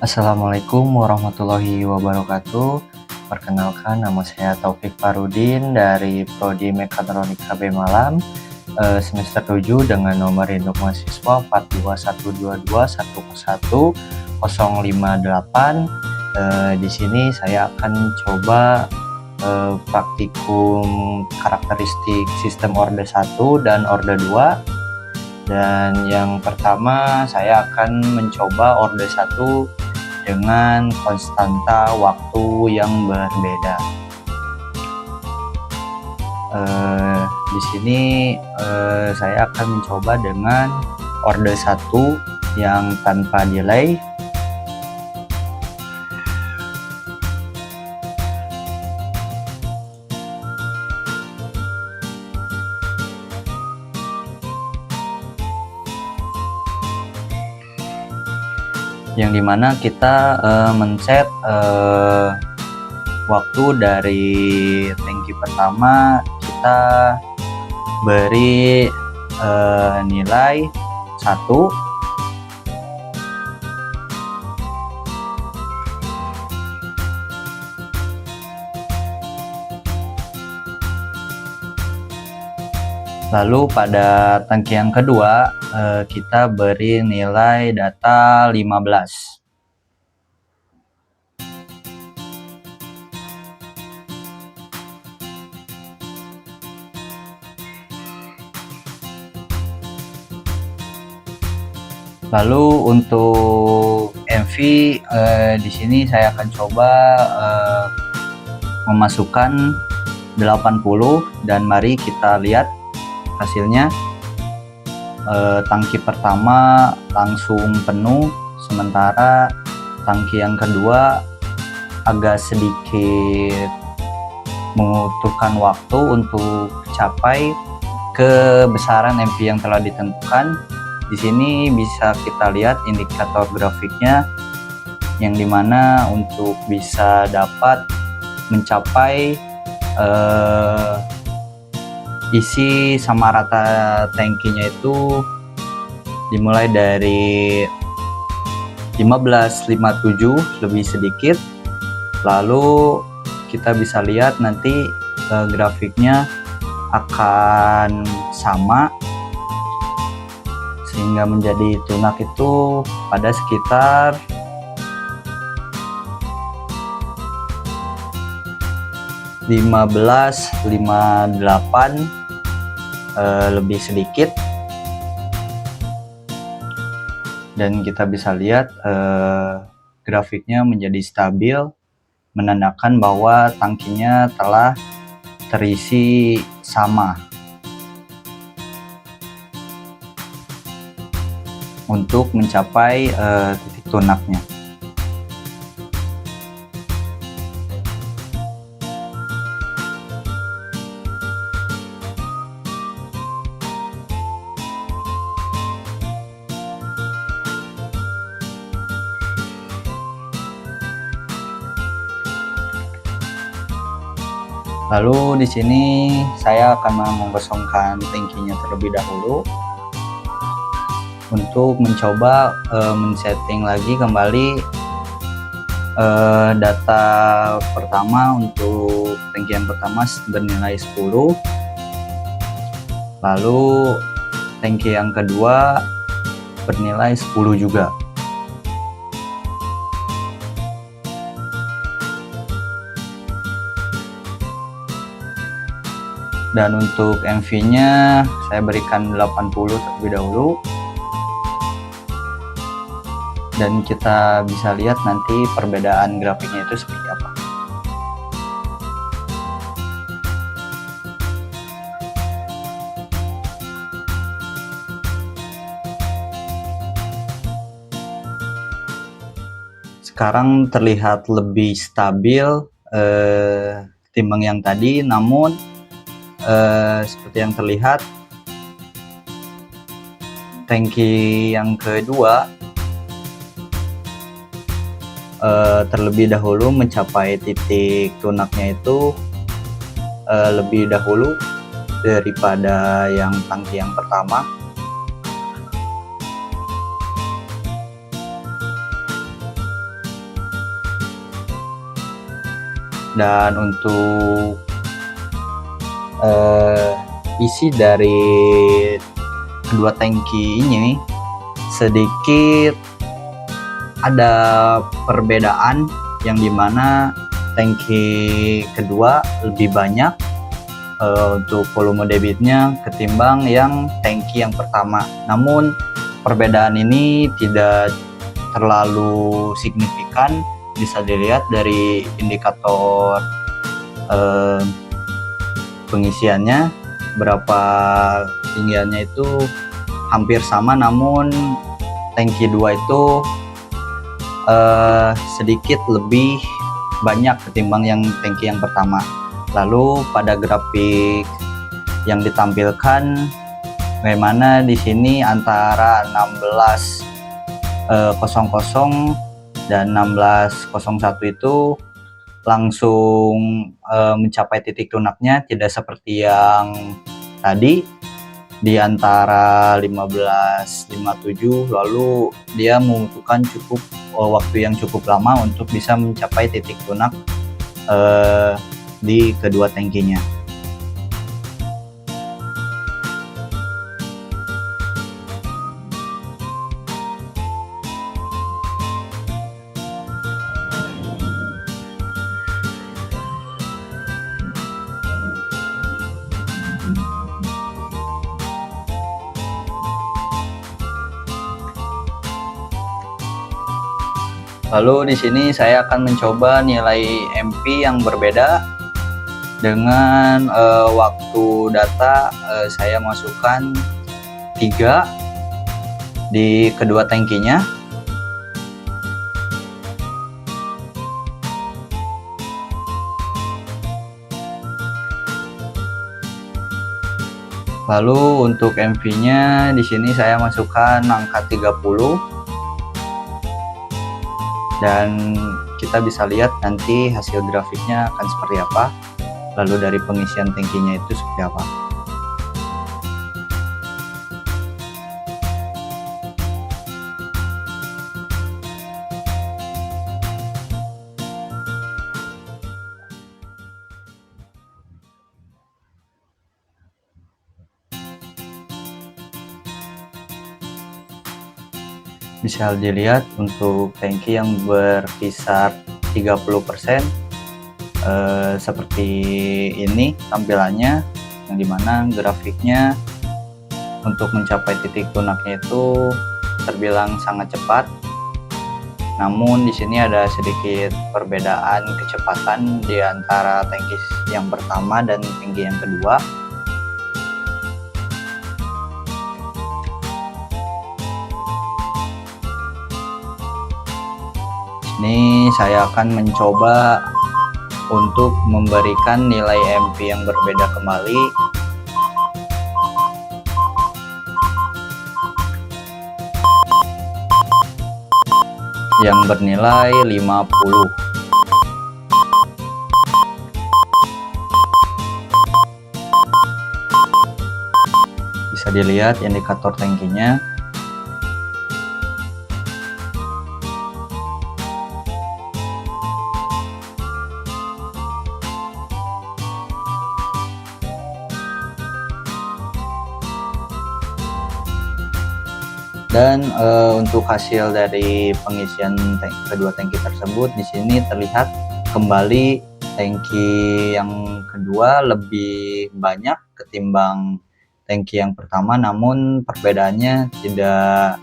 Assalamualaikum warahmatullahi wabarakatuh. Perkenalkan, nama saya Taufik Farudin dari Prodi Mekatronika B Malam, semester 7 dengan nomor induk mahasiswa 42122111058. Di sini saya akan coba praktikum karakteristik sistem orde 1 dan orde 2. Dan yang pertama saya akan mencoba orde 1 dengan konstanta waktu yang berbeda. Di sini saya akan mencoba dengan orde 1 yang tanpa delay. Yang dimana kita men-set waktu dari tangki pertama kita beri nilai 1, lalu pada tangki yang kedua kita beri nilai data 15. Lalu untuk MV di sini saya akan coba memasukkan 80 dan mari kita lihat hasilnya. Tangki pertama langsung penuh, sementara tangki yang kedua agak sedikit membutuhkan waktu untuk capai kebesaran MV yang telah ditentukan. Di sini bisa kita lihat indikator grafiknya, yang dimana untuk bisa dapat mencapai isi sama rata tangkinya itu dimulai dari 15,57 lebih sedikit. Lalu kita bisa lihat nanti grafiknya akan sama, sehingga menjadi tunak itu pada sekitar 15,58 lebih sedikit. Dan kita bisa lihat grafiknya menjadi stabil, menandakan bahwa tangkinya telah terisi sama untuk mencapai titik tunaknya. Lalu di sini saya akan mengosongkan tangkinya terlebih dahulu untuk mencoba men-setting lagi kembali data pertama. Untuk tangki yang pertama bernilai 10, lalu tangki yang kedua bernilai 10 juga. Dan untuk MV-nya saya berikan 80 terlebih dahulu. Dan kita bisa lihat nanti perbedaan grafiknya itu seperti apa. Sekarang terlihat lebih stabil ketimbang yang tadi, namun seperti yang terlihat tangki yang kedua terlebih dahulu mencapai titik tunaknya itu lebih dahulu daripada yang tangki yang pertama. Dan untuk isi dari kedua tangki ini sedikit ada perbedaan, yang dimana tangki kedua lebih banyak untuk volume debitnya ketimbang yang tangki yang pertama. Namun perbedaan ini tidak terlalu signifikan, bisa dilihat dari indikator pengisiannya, berapa tinggiannya itu hampir sama, namun tangki 2 itu sedikit lebih banyak ketimbang yang tangki yang pertama. Lalu pada grafik yang ditampilkan, bagaimana di sini antara 16.00 dan 16.01 itu langsung mencapai titik tunaknya, tidak seperti yang tadi di antara 15.57, lalu dia membutuhkan waktu yang cukup lama untuk bisa mencapai titik tunak di kedua tangkinya. Lalu di sini saya akan mencoba nilai MP yang berbeda dengan waktu data saya masukkan 3 di kedua tangkinya. Lalu untuk MV-nya di sini saya masukkan angka 30. Dan kita bisa lihat nanti hasil grafiknya akan seperti apa, lalu dari pengisian tangkinya itu seperti apa. Bisa dilihat untuk tangki yang berkisar 30%, seperti ini tampilannya, yang dimana grafiknya untuk mencapai titik tunaknya itu terbilang sangat cepat. Namun di sini ada sedikit perbedaan kecepatan di antara tangki yang pertama dan tangki yang kedua. Ini saya akan mencoba untuk memberikan nilai MP yang berbeda kembali. Yang bernilai 50. Bisa dilihat indikator tangkinya. Dan untuk hasil dari pengisian kedua tangki tersebut, di sini terlihat kembali tangki yang kedua lebih banyak ketimbang tangki yang pertama, namun perbedaannya tidak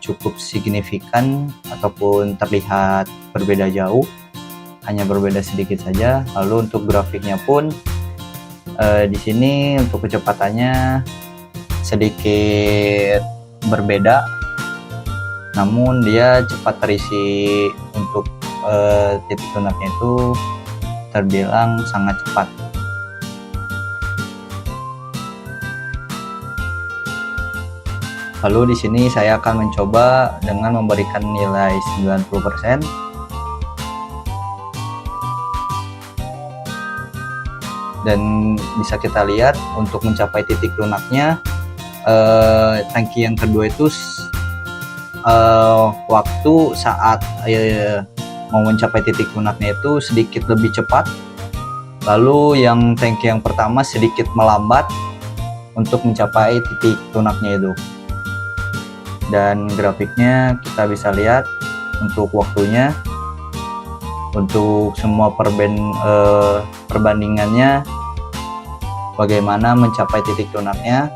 cukup signifikan ataupun terlihat berbeda jauh, hanya berbeda sedikit saja. Lalu untuk grafiknya pun di sini untuk kecepatannya sedikit berbeda, namun dia cepat terisi. Untuk titik tunaknya itu terbilang sangat cepat. Lalu di sini saya akan mencoba dengan memberikan nilai 90%. Dan bisa kita lihat untuk mencapai titik lunaknya, tangki yang kedua itu waktu saat mau mencapai titik lunaknya itu sedikit lebih cepat Lalu yang tangki yang pertama sedikit melambat untuk mencapai titik tunaknya itu. Dan grafiknya kita bisa lihat untuk waktunya, untuk semua perbandingannya bagaimana mencapai titik tunaknya.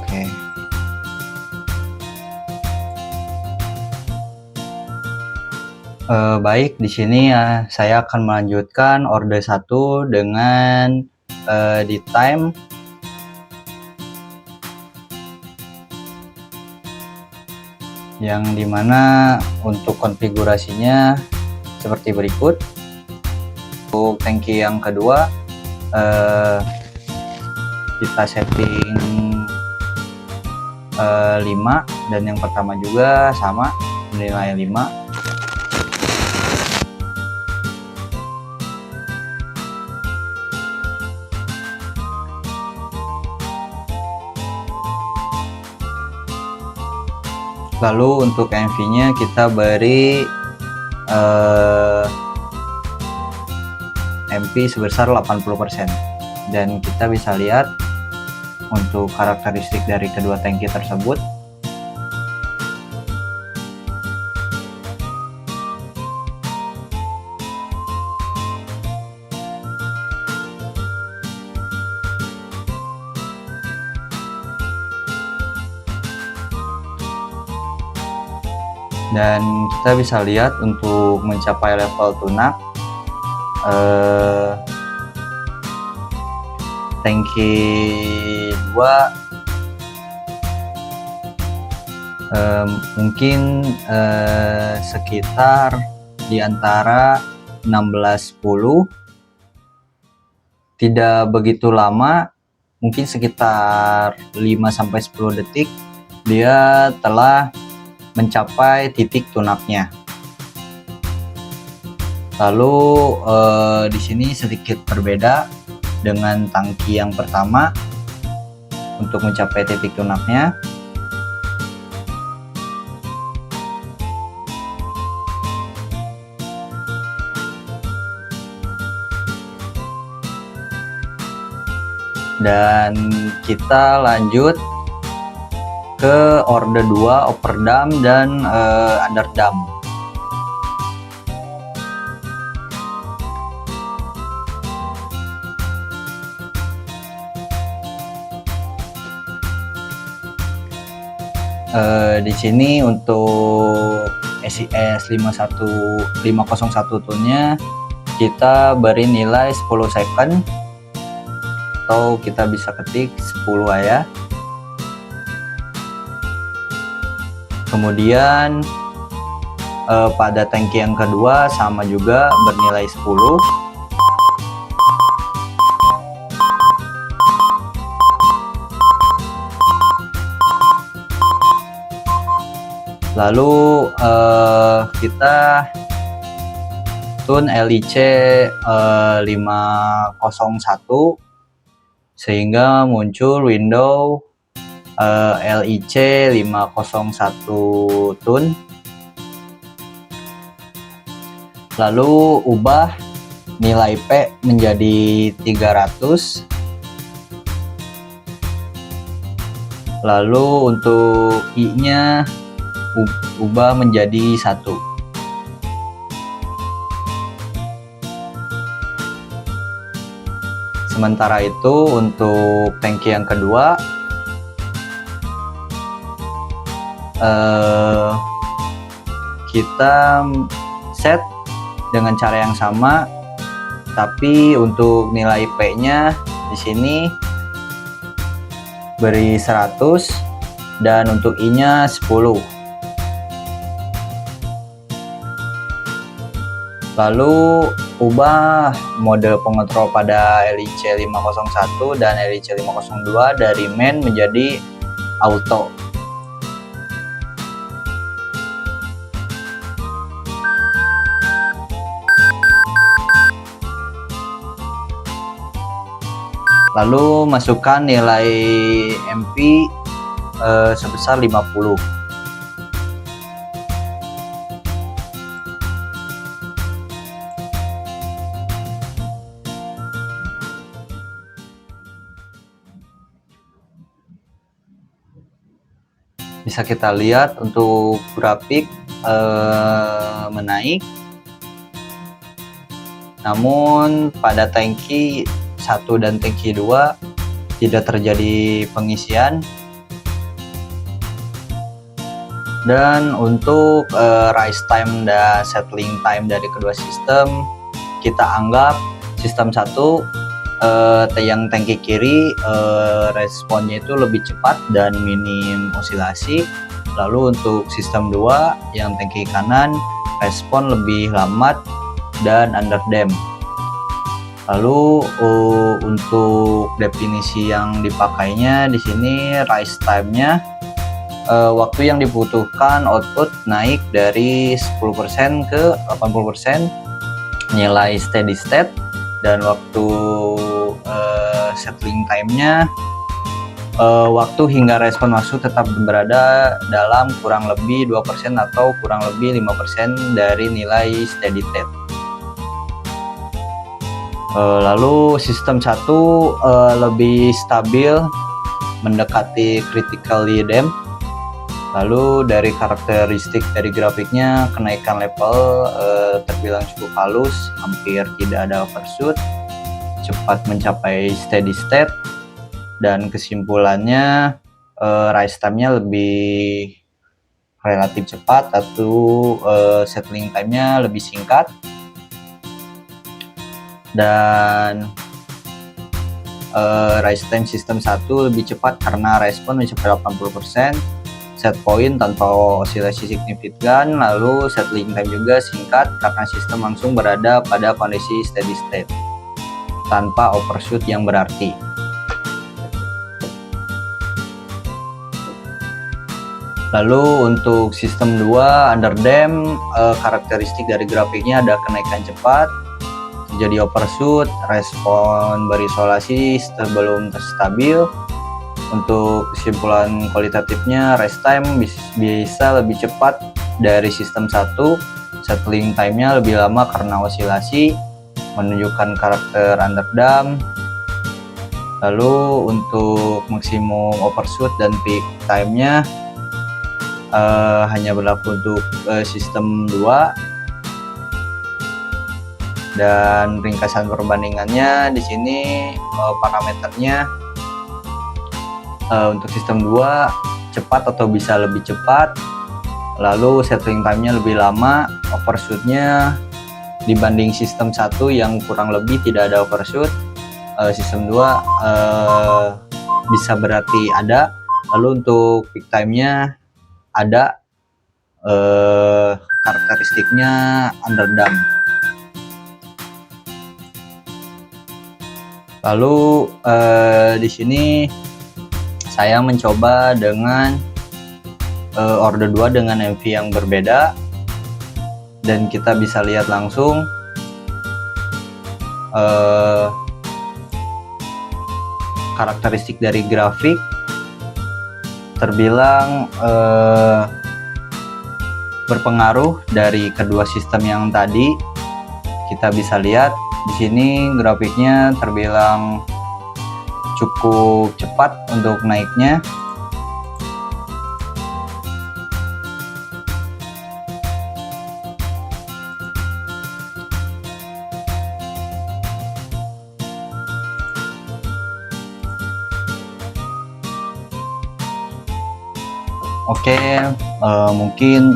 Oke. Baik, di sini ya saya akan melanjutkan order 1 dengan di time yang dimana untuk konfigurasinya seperti berikut. Untuk tangki yang kedua kita setting 5 dan yang pertama juga sama nilai 5. Lalu untuk MV nya kita beri MP sebesar 80%, dan kita bisa lihat untuk karakteristik dari kedua tangki tersebut. Dan kita bisa lihat untuk mencapai level tunak tangki 2 mungkin sekitar di antara 16-10, tidak begitu lama, mungkin sekitar 5-10 detik dia telah mencapai titik tunaknya. Lalu di sini sedikit berbeda dengan tangki yang pertama untuk mencapai titik tunaknya. Dan kita lanjut ke order 2 overdam dan underdam. Di sini untuk SIS 501 nya kita beri nilai 10 second, atau kita bisa ketik 10 ya. Kemudian pada tangki yang kedua sama juga bernilai 10. Lalu kita tune LIC 501 sehingga muncul window LIC 501 tune. Lalu ubah nilai P menjadi 300. Lalu untuk I nya ubah menjadi 1. Sementara itu untuk tangki yang kedua kita set dengan cara yang sama, tapi untuk nilai P nya di sini beri 100 dan untuk I nya 10. Lalu ubah mode pengontrol pada LIC 501 dan LIC 502 dari main menjadi auto. Lalu masukkan nilai MP sebesar 50. Bisa kita lihat untuk grafik menaik, namun pada tangki 1 dan tangki 2 tidak terjadi pengisian. Dan untuk rise time dan settling time dari kedua sistem, kita anggap sistem 1 yang tangki kiri responnya itu lebih cepat dan minim osilasi. Lalu untuk sistem 2 yang tangki kanan respon lebih lambat dan underdamp. Lalu untuk definisi yang dipakainya di sini rise time-nya waktu yang dibutuhkan output naik dari 10% ke 80% nilai steady state, dan waktu settling time-nya waktu hingga respon masuk tetap berada dalam kurang lebih 2% atau kurang lebih 5% dari nilai steady state. Lalu sistem 1 lebih stabil mendekati critically damp. Lalu dari karakteristik dari grafiknya, kenaikan level terbilang cukup halus, hampir tidak ada overshoot, cepat mencapai steady state, dan kesimpulannya rise time-nya lebih relatif cepat atau settling time-nya lebih singkat. Dan rise time sistem 1 lebih cepat karena respon mencapai 80%, set point tanpa osilasi signifikan, lalu settling time juga singkat karena sistem langsung berada pada kondisi steady state tanpa overshoot yang berarti. Lalu untuk sistem 2 underdamp, karakteristik dari grafiknya ada kenaikan cepat, terjadi overshoot, respon berisolasi sebelum terstabil. Untuk kesimpulan kualitatifnya, rest time bisa lebih cepat dari sistem 1, settling time-nya lebih lama karena osilasi, menunjukkan karakter underdamp. Lalu untuk maksimum overshoot dan peak time-nya hanya berlaku untuk sistem 2. Dan ringkasan perbandingannya di sini parameternya untuk sistem 2 cepat atau bisa lebih cepat, lalu settling time-nya lebih lama, overshoot-nya dibanding sistem 1 yang kurang lebih tidak ada overshoot, sistem 2 bisa berarti ada. Lalu untuk peak time-nya ada, karakteristiknya underdamp. Lalu di sini saya mencoba dengan order 2 dengan MV yang berbeda, dan kita bisa lihat langsung karakteristik dari grafik terbilang berpengaruh dari kedua sistem yang tadi. Kita bisa lihat di sini grafiknya terbilang cukup cepat untuk naiknya. Oke, mungkin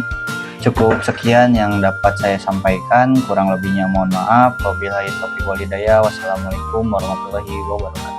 cukup sekian yang dapat saya sampaikan. Kurang lebihnya mohon maaf. Wabillahi taufiq wal hidayah. Wassalamualaikum warahmatullahi wabarakatuh.